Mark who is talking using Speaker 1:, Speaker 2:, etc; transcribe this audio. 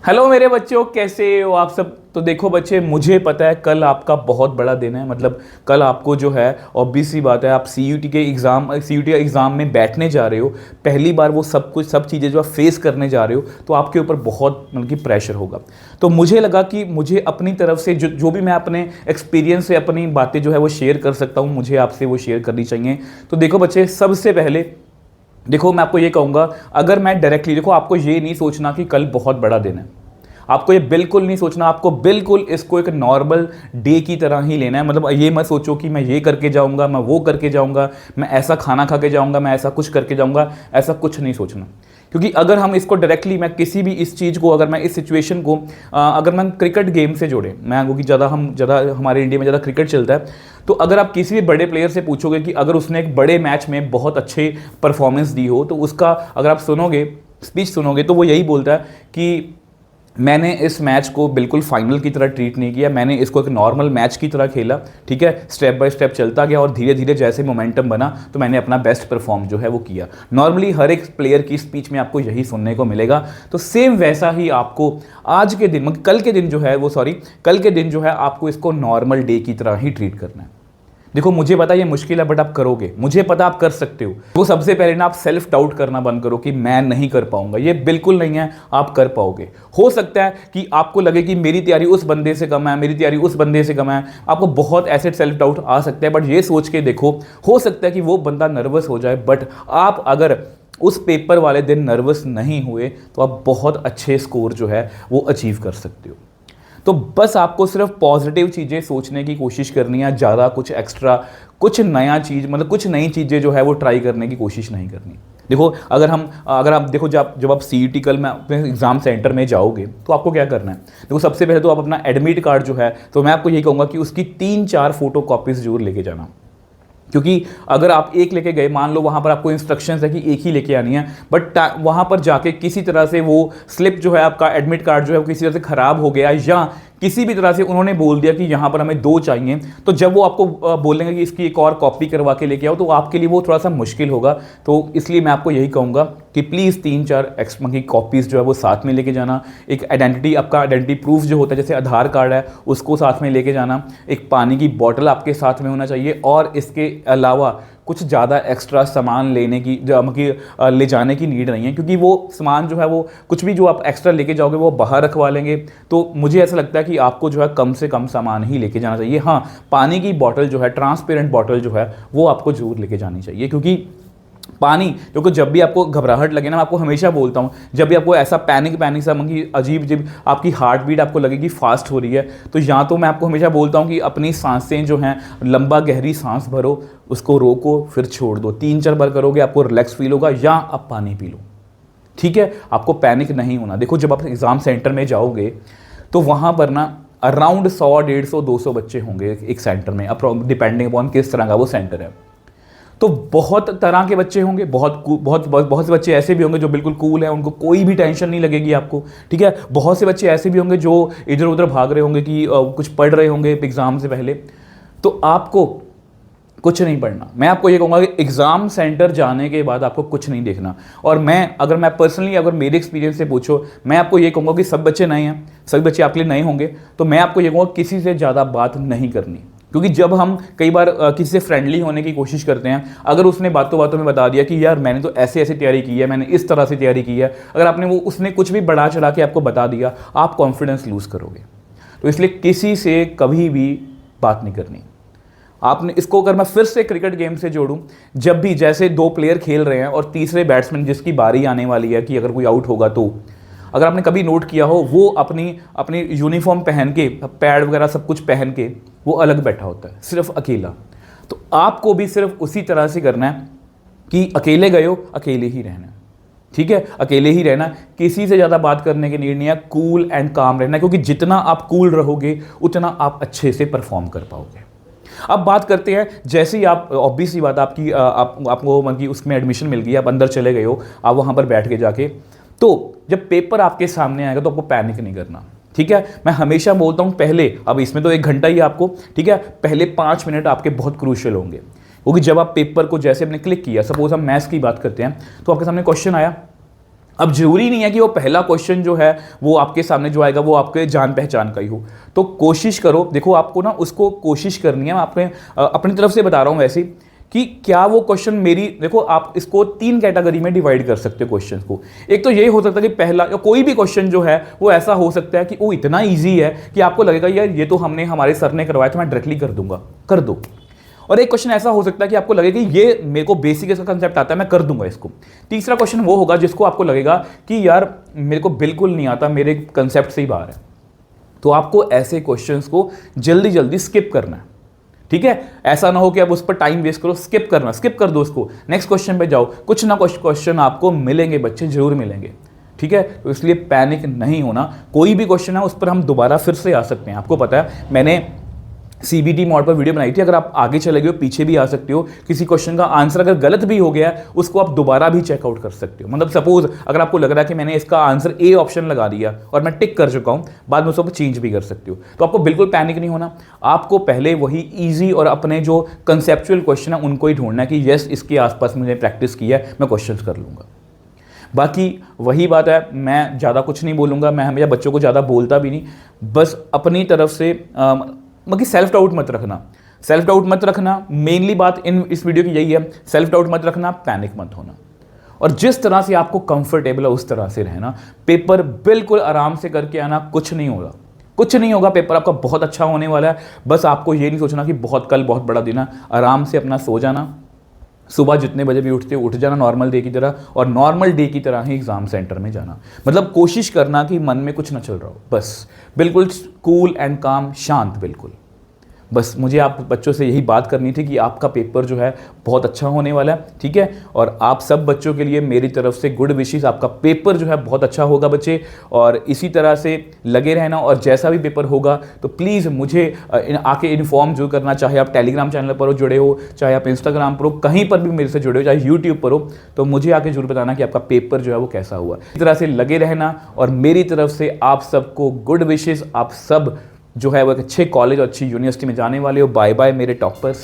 Speaker 1: Hello मेरे बच्चों, कैसे हो आप सब। तो देखो बच्चे, मुझे पता है कल आपका बहुत बड़ा दिन है। मतलब कल आपको जो है ऑब्वियस सी बात है, आप सीयूटी के एग्ज़ाम में बैठने जा रहे हो। पहली बार वो सब चीज़ें जो आप फेस करने जा रहे हो, तो आपके ऊपर बहुत मतलब कि प्रेशर होगा। तो मुझे लगा कि मुझे अपनी तरफ से जो भी मैं अपने एक्सपीरियंस से अपनी बातें जो है वो शेयर कर सकता हूँ, मुझे आपसे वो शेयर करनी चाहिए। तो देखो बच्चे, सबसे पहले देखो मैं आपको ये कहूँगा, अगर मैं डायरेक्टली देखो, आपको ये नहीं सोचना कि कल बहुत बड़ा दिन है। आपको ये बिल्कुल नहीं सोचना, आपको बिल्कुल इसको एक नॉर्मल डे की तरह ही लेना है। मतलब ये मत सोचो कि मैं ये करके जाऊंगा, मैं वो करके जाऊंगा, मैं ऐसा खाना खा के जाऊंगा, मैं ऐसा कुछ करके जाऊंगा। ऐसा कुछ नहीं सोचना। क्योंकि अगर हम इसको डायरेक्टली, मैं किसी भी इस चीज़ को, अगर मैं इस सिचुएशन को अगर मैं क्रिकेट गेम से जोड़े, मैं क्योंकि ज़्यादा हमारे इंडिया में ज़्यादा क्रिकेट चलता है, तो अगर आप किसी भी बड़े प्लेयर से पूछोगे कि अगर उसने एक बड़े मैच में बहुत अच्छे परफॉर्मेंस दी हो, तो उसका अगर आप सुनोगे, स्पीच सुनोगे, तो वो यही बोलता है कि मैंने इस मैच को बिल्कुल फाइनल की तरह ट्रीट नहीं किया, मैंने इसको एक नॉर्मल मैच की तरह खेला। ठीक है, स्टेप बाय स्टेप चलता गया और धीरे धीरे जैसे मोमेंटम बना, तो मैंने अपना बेस्ट परफॉर्म जो है वो किया। नॉर्मली हर एक प्लेयर की स्पीच में आपको यही सुनने को मिलेगा। तो सेम वैसा ही आपको आज के दिन, मतलब कल के दिन जो है आपको इसको नॉर्मल डे की तरह ही ट्रीट करना है। देखो मुझे पता ये मुश्किल है, बट आप करोगे, मुझे पता आप कर सकते हो। वो सबसे पहले ना आप सेल्फ डाउट करना बंद करो कि मैं नहीं कर पाऊंगा। ये बिल्कुल नहीं है, आप कर पाओगे। हो सकता है कि आपको लगे कि मेरी तैयारी उस बंदे से कम है, मेरी तैयारी उस बंदे से कम है। आपको बहुत ऐसे सेल्फ डाउट आ सकता है, बट ये सोच के देखो, हो सकता है कि वो बंदा नर्वस हो जाए, बट आप अगर उस पेपर वाले दिन नर्वस नहीं हुए, तो आप बहुत अच्छे स्कोर जो है वो अचीव कर सकते हो। तो बस आपको सिर्फ पॉजिटिव चीज़ें सोचने की कोशिश करनी है, ज़्यादा कुछ एक्स्ट्रा, कुछ नया चीज़, मतलब कुछ नई चीज़ें जो है वो ट्राई करने की कोशिश नहीं करनी। देखो अगर आप देखो, जब आप सीईटी कल में अपने एग्ज़ाम सेंटर में जाओगे, तो आपको क्या करना है। देखो सबसे पहले तो आप अपना एडमिट कार्ड जो है, तो मैं आपको यही कहूँगा कि उसकी 3-4 फोटो कॉपीज़ जरूर लेके जाना। क्योंकि अगर आप एक लेके गए, मान लो वहाँ पर आपको इंस्ट्रक्शंस है कि एक ही लेके आनी है, बट वहाँ पर जाके किसी तरह से वो स्लिप जो है, आपका एडमिट कार्ड जो है वो किसी तरह से ख़राब हो गया, या किसी भी तरह से उन्होंने बोल दिया कि यहाँ पर हमें 2 चाहिए, तो जब वो आपको बोलेंगे कि इसकी एक और कॉपी करवा के लेके आओ, तो आपके लिए वो थोड़ा सा मुश्किल होगा। तो इसलिए मैं आपको यही कहूँगा कि प्लीज़ 3-4 एक्स्ट्रा की कॉपीज़ जो है वो साथ में लेके जाना। एक आपका आइडेंटिटी प्रूफ जो होता है, जैसे आधार कार्ड है, उसको साथ में लेके जाना। एक पानी की बॉटल आपके साथ में होना चाहिए, और इसके अलावा कुछ ज़्यादा एक्स्ट्रा सामान ले जाने की नीड नहीं है, क्योंकि वो सामान जो है वो कुछ भी जो आप एक्स्ट्रा लेके जाओगे वो बाहर रखवा लेंगे। तो मुझे ऐसा लगता है कि आपको जो है कम से कम सामान ही लेके जाना चाहिए। हाँ, पानी की बॉटल जो है, ट्रांसपेरेंट बॉटल जो है, वो आपको जरूर लेके जानी चाहिए। क्योंकि पानी, क्योंकि जब भी आपको घबराहट लगे ना, मैं आपको हमेशा बोलता हूँ, जब भी आपको ऐसा पैनिक सा अजीब आपकी हार्ट बीट आपको लगेगी फास्ट हो रही है, तो या तो मैं आपको हमेशा बोलता हूँ कि अपनी सांसें जो हैं, लंबा गहरी सांस भरो, उसको रोको, फिर छोड़ दो। 3-4 बार करोगे, आपको रिलैक्स फील होगा, या आप पानी पी लो। ठीक है, आपको पैनिक नहीं होना। देखो जब आप एग्ज़ाम सेंटर में जाओगे, तो वहाँ पर ना अराउंड 100, 150, 200 बच्चे होंगे एक सेंटर में, डिपेंडिंग अपॉन किस तरह का वो सेंटर है। तो बहुत तरह के बच्चे होंगे, बहुत से बच्चे ऐसे भी होंगे जो बिल्कुल कूल हैं, उनको कोई भी टेंशन नहीं लगेगी आपको। ठीक है, बहुत से बच्चे ऐसे भी होंगे जो इधर उधर भाग रहे होंगे, कि कुछ पढ़ रहे होंगे एग्ज़ाम से पहले। तो आपको कुछ नहीं पढ़ना। मैं आपको ये कहूँगा कि एग्ज़ाम सेंटर जाने के बाद आपको कुछ नहीं देखना। और अगर मैं पर्सनली, अगर मेरे एक्सपीरियंस से पूछो, मैं आपको ये कहूँगा कि सब बच्चे नए हैं, सभी बच्चे आपके लिए नए होंगे, तो मैं आपको ये कहूँगा किसी से ज़्यादा बात नहीं करनी। क्योंकि जब हम कई बार किसी से फ्रेंडली होने की कोशिश करते हैं, अगर उसने बातों बातों में बता दिया कि यार मैंने तो ऐसे ऐसे तैयारी की है, मैंने इस तरह से तैयारी की है, अगर उसने कुछ भी बढ़ा चढ़ा के आपको बता दिया, आप कॉन्फिडेंस लूज़ करोगे। तो इसलिए किसी से कभी भी बात नहीं करनी। आपने इसको, अगर मैं फिर से क्रिकेट गेम से जोड़ूं, जब भी जैसे 2 प्लेयर खेल रहे हैं और तीसरे बैट्समैन जिसकी बारी आने वाली है कि अगर कोई आउट होगा, तो अगर आपने कभी नोट किया हो, वो अपनी यूनिफॉर्म पहन के, पैड वगैरह सब कुछ पहन के, वो अलग बैठा होता है, सिर्फ अकेला। तो आपको भी सिर्फ उसी तरह से करना है कि अकेले गए हो, अकेले ही रहना है। ठीक है, अकेले ही रहना, किसी से ज़्यादा बात करने की नीड नहीं है, कूल एंड काम रहना है। क्योंकि जितना आप कूल रहोगे, उतना आप अच्छे से परफॉर्म कर पाओगे। अब बात करते हैं, जैसे ही आप, ऑब्वियसली बात, आपको मतलब उसमें एडमिशन मिल गई, आप अंदर चले गए हो, आप वहाँ पर बैठ के जाके, तो जब पेपर आपके सामने आएगा, तो आपको पैनिक नहीं करना। ठीक है, मैं हमेशा बोलता हूँ पहले, अब इसमें तो 1 घंटा ही आपको, ठीक है, पहले 5 मिनट आपके बहुत क्रूशियल होंगे। क्योंकि जब आप पेपर को जैसे आपने क्लिक किया, सपोज हम मैथ्स की बात करते हैं, तो आपके सामने क्वेश्चन आया, अब जरूरी नहीं है कि वो पहला क्वेश्चन जो है वो आपके सामने जो आएगा वो आपके जान पहचान का ही हो, तो कोशिश करो, देखो आपको ना उसको कोशिश करनी है। मैं अपनी तरफ से बता रहा हूँ वैसे कि क्या वो क्वेश्चन मेरी, देखो आप इसको 3 कैटेगरी में डिवाइड कर सकते हो क्वेश्चन को। एक तो ये हो सकता है कि पहला या कोई भी क्वेश्चन जो है वो ऐसा हो सकता है कि वो इतना ईजी है कि आपको लगेगा यार ये तो हमने हमारे सर ने करवाया तो मैं डायरेक्टली कर दूंगा, कर दो। और एक क्वेश्चन ऐसा हो सकता है कि आपको लगेगा कि ये मेरे को बेसिक इसका कंसेप्ट आता है, मैं कर दूंगा इसको। तीसरा क्वेश्चन वो होगा जिसको आपको लगेगा कि यार मेरे को बिल्कुल नहीं आता, मेरे कंसेप्ट से ही बाहर है। तो आपको ऐसे क्वेश्चंस को जल्दी जल्दी स्किप करना है, ठीक है। ऐसा ना हो कि आप उस पर टाइम वेस्ट करो, स्किप करना, स्किप कर दो उसको, नेक्स्ट क्वेश्चन पे जाओ। कुछ ना कुछ क्वेश्चन आपको मिलेंगे बच्चे, जरूर मिलेंगे, ठीक है। तो इसलिए पैनिक नहीं होना। कोई भी क्वेश्चन है उस पर हम दोबारा फिर से आ सकते हैं। आपको पता है मैंने CBT मोड पर वीडियो बनाई थी, अगर आप आगे चले गए हो पीछे भी आ सकते हो। किसी क्वेश्चन का आंसर अगर गलत भी हो गया है उसको आप दोबारा भी चेकआउट कर सकते हो। मतलब सपोज अगर आपको लग रहा है कि मैंने इसका आंसर A ऑप्शन लगा दिया और मैं टिक कर चुका हूं, बाद में उसको चेंज भी कर सकते हो। तो आपको बिल्कुल पैनिक नहीं होना। आपको पहले वही ईजी और अपने जो कंसेप्चुअल क्वेश्चन है उनको ही ढूंढना है कि यस इसके आसपास मुझे प्रैक्टिस किया है, मैं क्वेश्चन कर लूँगा। बाकी वही बात है, मैं ज़्यादा कुछ नहीं बोलूँगा, मैं हमेशा बच्चों को ज़्यादा बोलता भी नहीं, बस अपनी तरफ से बाकी सेल्फ डाउट मत रखना, सेल्फ डाउट मत रखना। मेनली बात इस वीडियो की यही है, सेल्फ डाउट मत रखना, पैनिक मत होना, और जिस तरह से आपको कंफर्टेबल है उस तरह से रहना। पेपर बिल्कुल आराम से करके आना, कुछ नहीं होगा, कुछ नहीं होगा। पेपर आपका बहुत अच्छा होने वाला है। बस आपको ये नहीं सोचना कि कल बहुत बड़ा दिन है। आराम से अपना सो जाना, सुबह जितने बजे भी उठते हो उठ जाना नॉर्मल डे की तरह, और नॉर्मल डे की तरह ही एग्जाम सेंटर में जाना। मतलब कोशिश करना कि मन में कुछ ना चल रहा हो, बस बिल्कुल कूल एंड काम, शांत बिल्कुल। बस मुझे आप बच्चों से यही बात करनी थी कि आपका पेपर जो है बहुत अच्छा होने वाला है, ठीक है। और आप सब बच्चों के लिए मेरी तरफ से गुड विशेस, आपका पेपर जो है बहुत अच्छा होगा बच्चे, और इसी तरह से लगे रहना। और जैसा भी पेपर होगा तो प्लीज़ मुझे आके इन्फॉर्म जरूर करना, चाहे आप टेलीग्राम चैनल पर हो जुड़े हो, चाहे आप इंस्टाग्राम पर हो, कहीं पर भी मेरे से जुड़े हो, चाहे यूट्यूब पर हो, तो मुझे आके जरूर बताना कि आपका पेपर जो है वो कैसा हुआ। इस तरह से लगे रहना, और मेरी तरफ से आप सबको गुड विशेस। आप सब जो है वो एक अच्छे कॉलेज और अच्छी यूनिवर्सिटी में जाने वाले हो। बाय बाय मेरे टॉपर्स।